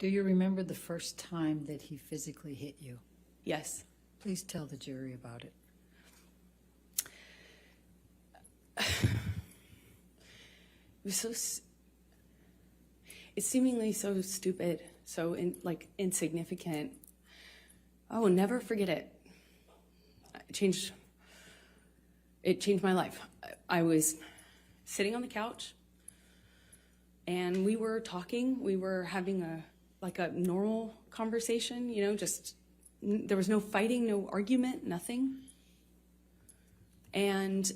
Do you remember the first time that he physically hit you? Yes. Please tell the jury about it. It was it's seemingly so stupid, so insignificant. I will never forget it. It changed my life. I was sitting on the couch and we were talking. We were having a normal conversation, just there was no fighting, no argument, nothing. And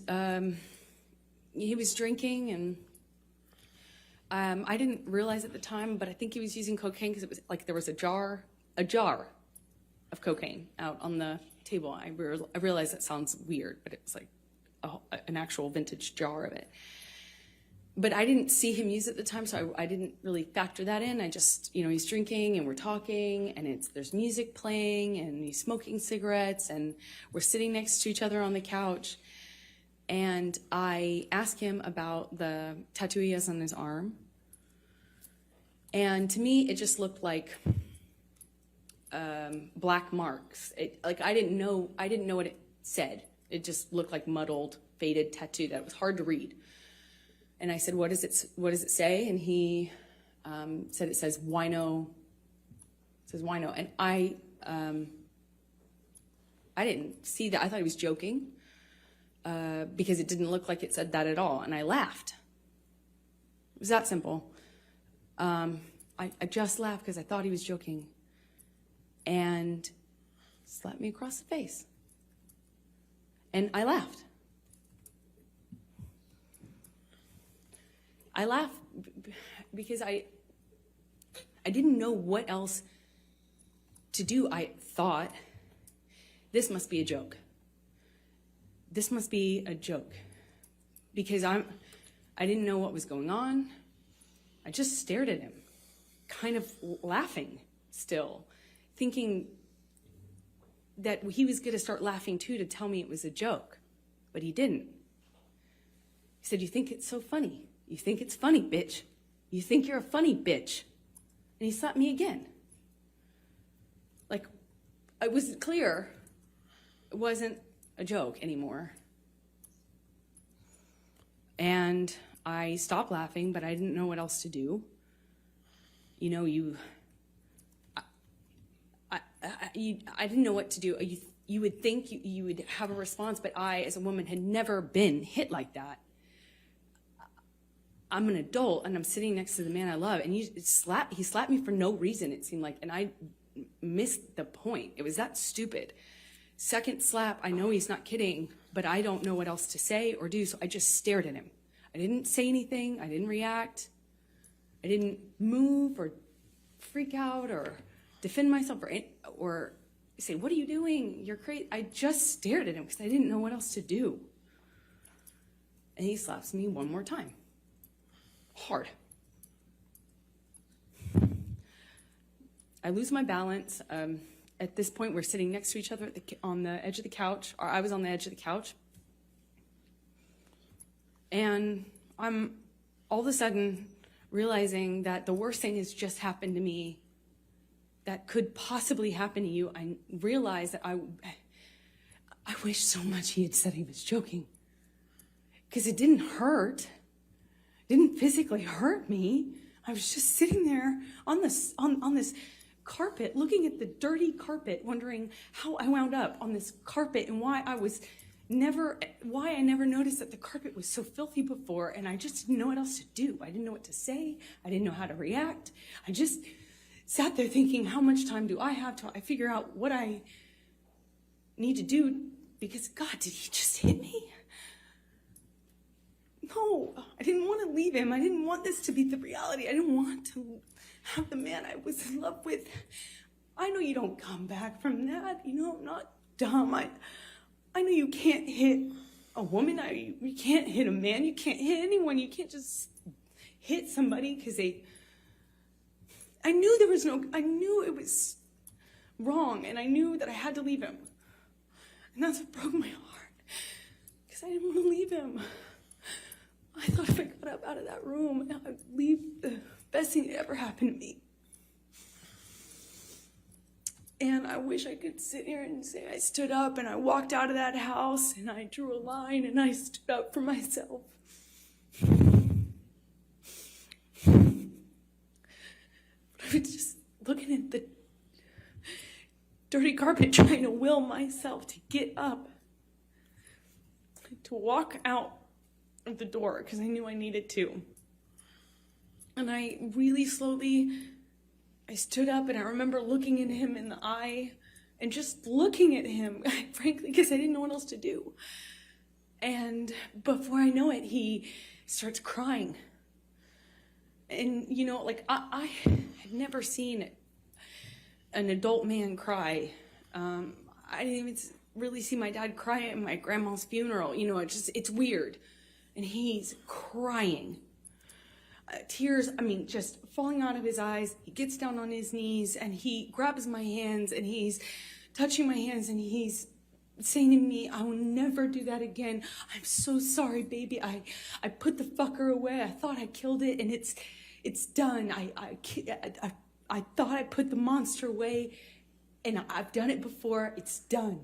he was drinking, and I didn't realize at the time, but I think he was using cocaine because it was like there was a jar of cocaine out on the table. I realize that sounds weird, but it was like an actual vintage jar of it. But I didn't see him use it at the time, so I didn't really factor that in. I just, he's drinking and we're talking, and there's music playing, and he's smoking cigarettes, and we're sitting next to each other on the couch. And I asked him about the tattoo he has on his arm. And to me, it just looked like black marks. I didn't know what it said. It just looked like muddled, faded tattoo that was hard to read. And I said, what does it say? And he said it says wino. It says wino. And I didn't see that. I thought he was joking because it didn't look like it said that at all. And I laughed. It was that simple. I just laughed because I thought he was joking. And slapped me across the face. And I laughed. I laughed because I didn't know what else to do. I thought, this must be a joke. This must be a joke. Because I didn't know what was going on. I just stared at him, kind of laughing still, thinking that he was going to start laughing too to tell me it was a joke. But he didn't. He said, "You think it's so funny? You think it's funny, bitch. You think you're a funny bitch." And he slapped me again. Like, it was clear it wasn't a joke anymore. And I stopped laughing, but I didn't know what else to do. I didn't know what to do. You would think you would have a response, but I, as a woman, had never been hit like that. I'm an adult, and I'm sitting next to the man I love, and he slapped me for no reason, it seemed like, and I missed the point. It was that stupid. Second slap, I know he's not kidding, but I don't know what else to say or do, so I just stared at him. I didn't say anything. I didn't react. I didn't move or freak out or defend myself or say, "What are you doing? You're crazy." I just stared at him because I didn't know what else to do. And he slaps me one more time. Hard. I lose my balance. At this point, we're sitting next to each other on the edge of the couch, or I was on the edge of the couch. And I'm all of a sudden realizing that the worst thing has just happened to me that could possibly happen to you. I realized that I wish so much he had said he was joking, because it didn't hurt. Didn't physically hurt me. I was just sitting there on this carpet, looking at the dirty carpet, wondering how I wound up on this carpet and why I never noticed that the carpet was so filthy before, and I just didn't know what else to do. I didn't know what to say. I didn't know how to react. I just sat there thinking, how much time do I have till I figure out what I need to do? Because, God, did he just hit me? No, I didn't want to leave him. I didn't want this to be the reality. I didn't want to have the man I was in love with. I know you don't come back from that. I'm not dumb. I know you can't hit a woman. You can't hit a man. You can't hit anyone. You can't just hit somebody because I knew it was wrong, and I knew that I had to leave him. And that's what broke my heart, because I didn't want to leave him. I thought if I got up out of that room, I would leave the best thing that ever happened to me. And I wish I could sit here and say I stood up and I walked out of that house and I drew a line and I stood up for myself. But I was just looking at the dirty carpet, trying to will myself to get up, to walk out of the door because I knew I needed to. And I really slowly, I stood up and I remember looking at him in the eye and just looking at him, frankly, because I didn't know what else to do. And before I know it, he starts crying. And, you know, like, I had never seen an adult man cry. I didn't even really see my dad cry at my grandma's funeral. You know, it's weird. And he's crying. Tears, I mean, just falling out of his eyes. He gets down on his knees and he grabs my hands and he's touching my hands and he's saying to me, I will never do that again. I'm so sorry, baby. I put the fucker away. I thought I killed it and it's done. I thought I put the monster away and I've done it before. It's done.